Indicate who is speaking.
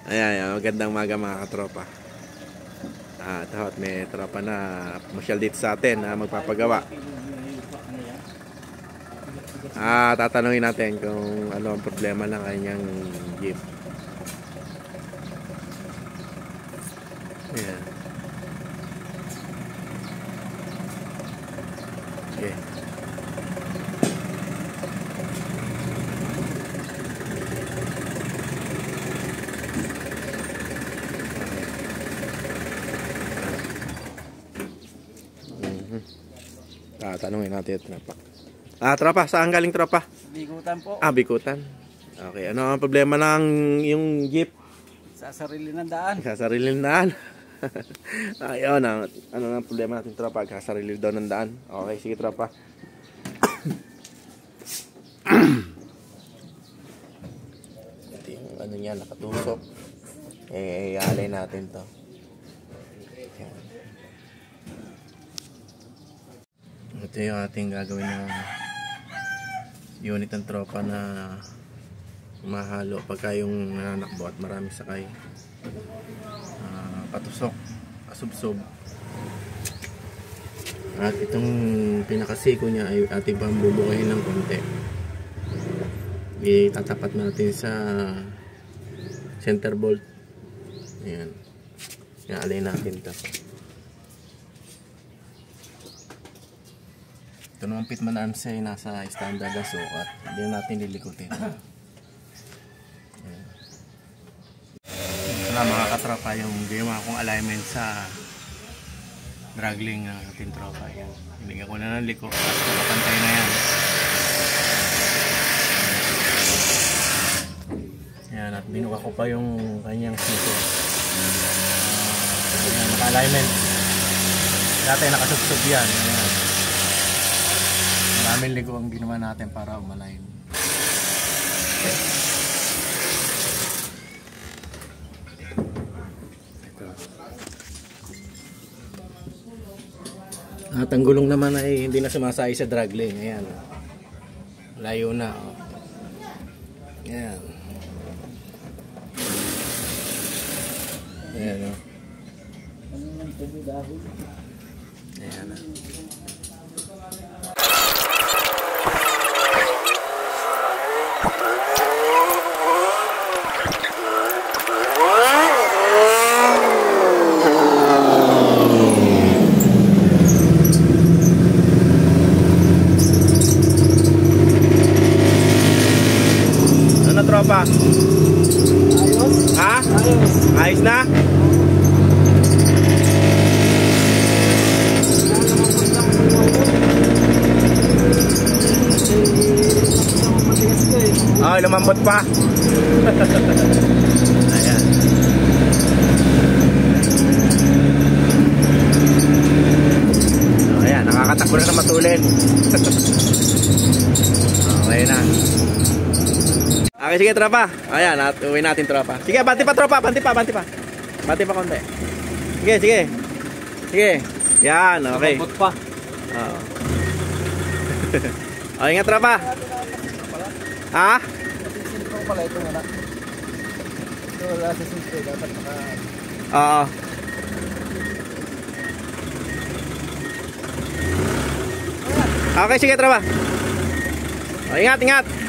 Speaker 1: Ayan, magandang umaga mga katropa. Ito at may tropa na masyal dito sa atin na magpapagawa. Tatanungin natin kung ano ang problema ng kanyang jeep. Ayan. Okay. Tanungin natin yung tropa. Tropa, saan galing tropa?
Speaker 2: Bikutan po.
Speaker 1: Bikutan. Okay, ano ang problema ng yung jeep?
Speaker 2: Sa sarili ng daan.
Speaker 1: Sa sarili ng daan. Ayun, ano ang problema natin tropa? Sa sarili daw ng daan. Okay, sige tropa. Ito yung ano niya, nakatusok. Ialay natin to. Ito yung ating gagawin ng unit ng tropa na mahalo pagka yung nananakbo at maraming sakay. Patusok, asubsob. At itong pinakasiko niya ay ating pambubukahin ng konti. Itatapat natin sa center bolt. Ayan. Iaalay natin ito. Ito naman pitman arms ay nasa standard na sukat. Hindi natin lilikutin. Ito na mga katropa yung ginawa kong alignment sa dragling ng ating tropa. Hinigyan ko na ng liko at nakapantay na yan. Yan, at binuka ko pa yung kanyang siko. Naka-alignment. Dati nakasubsob yan. Ayan. Maraming ligo ang ginawa natin para umalign. At ang gulong naman ay hindi na sumasay sa dragling. Ayan. Layo na. Ayan. Ayan. Ayan. Tropa. Ayos? Ha? Ayos. Ayos na? Lumambot pa. Ayan. Ayan, nakakatakbo na na matulin. Okay na. Okay, sige tropa. Ayan, uwi natin tropa. Sige, banti pa tropa, banti pa. Banti pa konti. Sige, sige. Sige. Yan, okay.
Speaker 2: Lumambot pa.
Speaker 1: Oo. Okay nga tropa. Ha?
Speaker 2: Sintro pala ito muna. Ito wala sa sintro, dapat naka...
Speaker 1: Oo. Okay, sige tropa. Ingat, ingat.